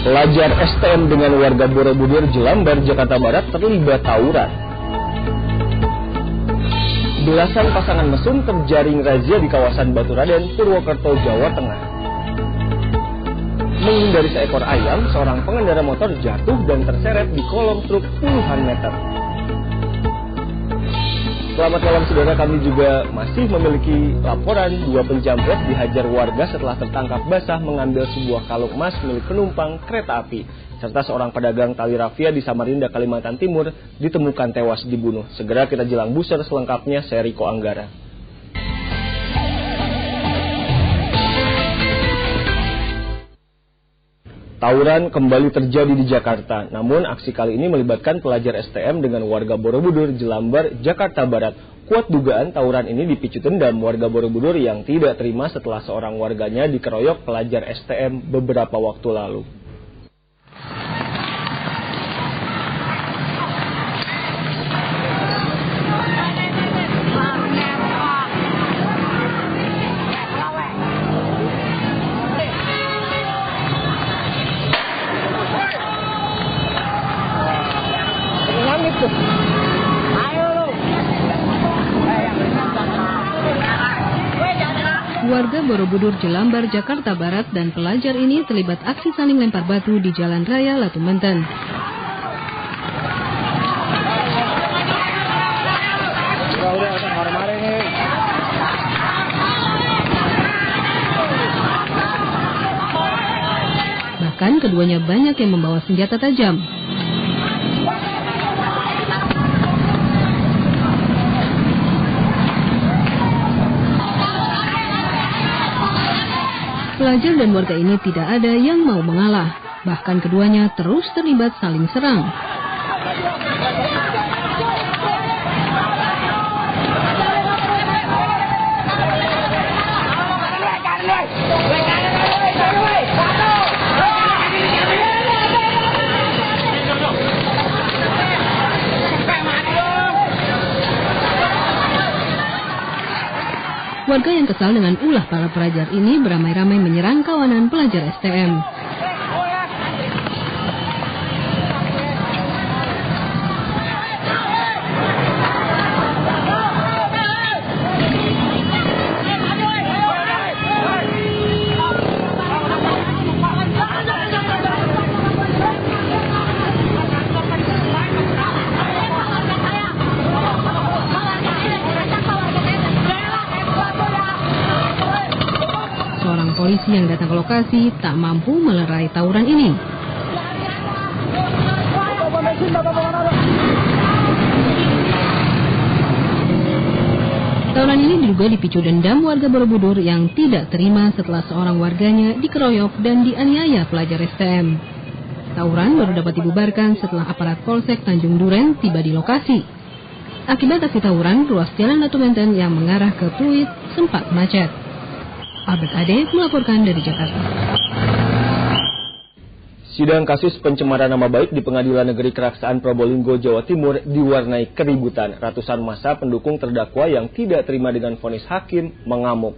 Pelajar STM dengan warga Borobudur, Jelambar, Jakarta Barat terlibat tawuran. Belasan pasangan mesum terjaring razia di kawasan Baturaden, Purwokerto, Jawa Tengah. Menghindari seekor ayam, seorang pengendara motor jatuh dan terseret di kolong truk puluhan meter. Selamat malam saudara, kami juga masih memiliki laporan 2 penjamret dihajar warga setelah tertangkap basah mengambil sebuah kalung emas milik penumpang kereta api. Serta seorang pedagang tali rafia di Samarinda, Kalimantan Timur ditemukan tewas dibunuh. Segera kita jelang buser selengkapnya, saya Riko Anggara. Tawuran kembali terjadi di Jakarta, namun aksi kali ini melibatkan pelajar STM dengan warga Borobudur, Jelambar, Jakarta Barat. Kuat dugaan tawuran ini dipicu dendam warga Borobudur yang tidak terima setelah seorang warganya dikeroyok pelajar STM beberapa waktu lalu. Warga Borobudur, Jelambar, Jakarta Barat dan pelajar ini terlibat aksi saling lempar batu di Jalan Raya Latu Menten. Bahkan keduanya banyak yang membawa senjata tajam. Pelajar dan warga ini tidak ada yang mau mengalah, bahkan keduanya terus terlibat saling serang. Warga yang kesal dengan ulah para pelajar ini beramai-ramai menyerang kawanan pelajar STM. Polisi yang datang ke lokasi tak mampu melerai tawuran ini. Tawuran ini diduga dipicu dendam warga Borobudur yang tidak terima setelah seorang warganya dikeroyok dan dianiaya pelajar STM. Tawuran baru dapat dibubarkan setelah aparat Polsek Tanjung Duren tiba di lokasi. Akibat aksi tawuran, ruas jalan Latu Menten yang mengarah ke Pluit sempat macet. Albert Ade melaporkan dari Jakarta. Sidang kasus pencemaran nama baik di Pengadilan Negeri Keraksaan Probolinggo, Jawa Timur diwarnai keributan. Ratusan massa pendukung terdakwa yang tidak terima dengan vonis hakim mengamuk.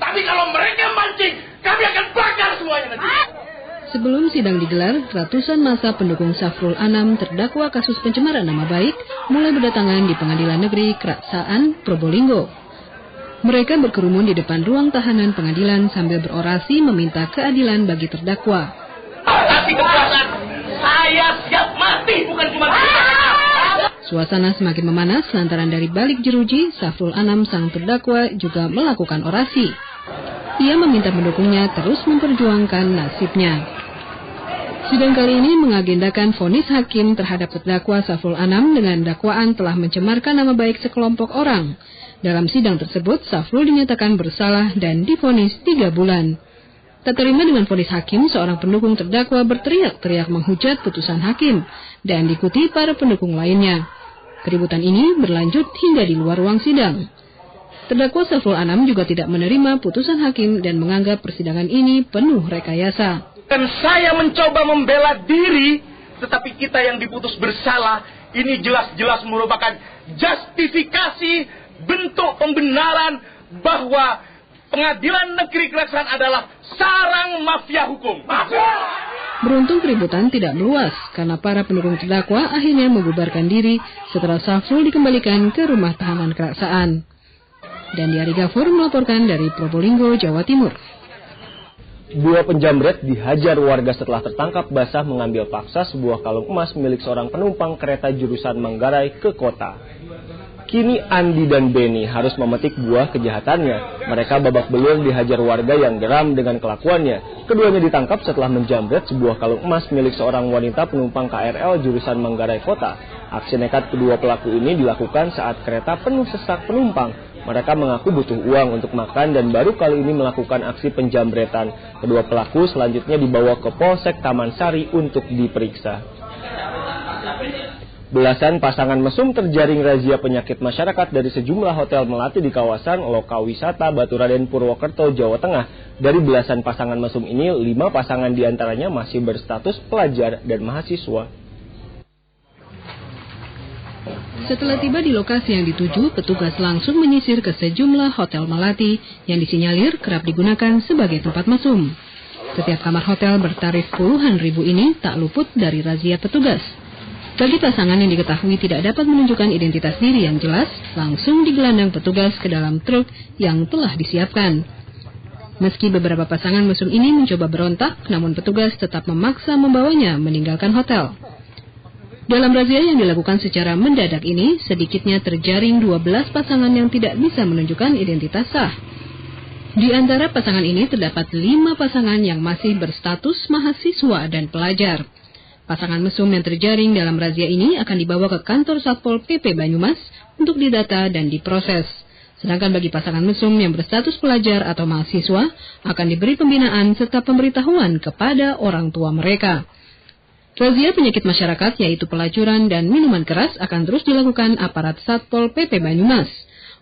Tapi kalau mereka mancing, kami akan bakar semuanya nanti. Sebelum sidang digelar, ratusan massa pendukung Safrul Anam terdakwa kasus pencemaran nama baik mulai berdatangan di Pengadilan Negeri Keraksaan Probolinggo. Mereka berkerumun di depan ruang tahanan pengadilan sambil berorasi meminta keadilan bagi terdakwa. Tapi kekuasaan, saya siap mati, bukan cuma Suasana semakin memanas lantaran dari balik jeruji, Safrul Anam sang terdakwa juga melakukan orasi. Ia meminta pendukungnya terus memperjuangkan nasibnya. Sidang kali ini mengagendakan vonis hakim terhadap terdakwa Safrul Anam dengan dakwaan telah mencemarkan nama baik sekelompok orang. Dalam sidang tersebut, Safrul dinyatakan bersalah dan divonis 3 bulan. Tak terima dengan vonis hakim, seorang pendukung terdakwa berteriak-teriak menghujat putusan hakim dan diikuti para pendukung lainnya. Keributan ini berlanjut hingga di luar ruang sidang. Terdakwa Safrul Anam juga tidak menerima putusan hakim dan menganggap persidangan ini penuh rekayasa. Dan saya mencoba membela diri, tetapi kita yang diputus bersalah ini jelas-jelas merupakan justifikasi bentuk pembenaran bahwa Pengadilan Negeri Keraksaan adalah sarang mafia hukum. Beruntung keributan tidak meluas karena para pendukung terdakwa akhirnya membubarkan diri setelah Safrul dikembalikan ke rumah tahanan Keraksaan. Dan Ari Gafur melaporkan dari Probolinggo, Jawa Timur. Dua penjamret dihajar warga setelah tertangkap basah mengambil paksa sebuah kalung emas milik seorang penumpang kereta jurusan Manggarai ke kota. Kini Andi dan Beni harus memetik buah kejahatannya. Mereka babak belur dihajar warga yang geram dengan kelakuannya. Keduanya ditangkap setelah menjamret sebuah kalung emas milik seorang wanita penumpang KRL jurusan Manggarai Kota. Aksi nekat kedua pelaku ini dilakukan saat kereta penuh sesak penumpang. Mereka mengaku butuh uang untuk makan dan baru kali ini melakukan aksi penjamretan. Kedua pelaku selanjutnya dibawa ke Polsek Taman Sari untuk diperiksa. Belasan pasangan mesum terjaring razia penyakit masyarakat dari sejumlah hotel melati di kawasan Lokawisata Baturaden Purwokerto, Jawa Tengah. Dari belasan pasangan mesum ini, 5 pasangan diantaranya masih berstatus pelajar dan mahasiswa. Setelah tiba di lokasi yang dituju, petugas langsung menyisir ke sejumlah hotel melati yang disinyalir kerap digunakan sebagai tempat mesum. Setiap kamar hotel bertarif puluhan ribu ini tak luput dari razia petugas. Bagi pasangan yang diketahui tidak dapat menunjukkan identitas diri yang jelas, langsung digelandang petugas ke dalam truk yang telah disiapkan. Meski beberapa pasangan mesum ini mencoba berontak, namun petugas tetap memaksa membawanya meninggalkan hotel. Dalam razia yang dilakukan secara mendadak ini, sedikitnya terjaring 12 pasangan yang tidak bisa menunjukkan identitas sah. Di antara pasangan ini terdapat 5 pasangan yang masih berstatus mahasiswa dan pelajar. Pasangan mesum yang terjaring dalam razia ini akan dibawa ke kantor Satpol PP Banyumas untuk didata dan diproses. Sedangkan bagi pasangan mesum yang berstatus pelajar atau mahasiswa akan diberi pembinaan serta pemberitahuan kepada orang tua mereka. Razia penyakit masyarakat yaitu pelacuran dan minuman keras akan terus dilakukan aparat Satpol PP Banyumas.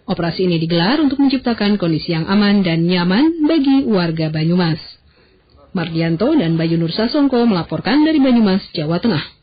Operasi ini digelar untuk menciptakan kondisi yang aman dan nyaman bagi warga Banyumas. Mardianto dan Bayu Nur Sasongko melaporkan dari Banyumas, Jawa Tengah.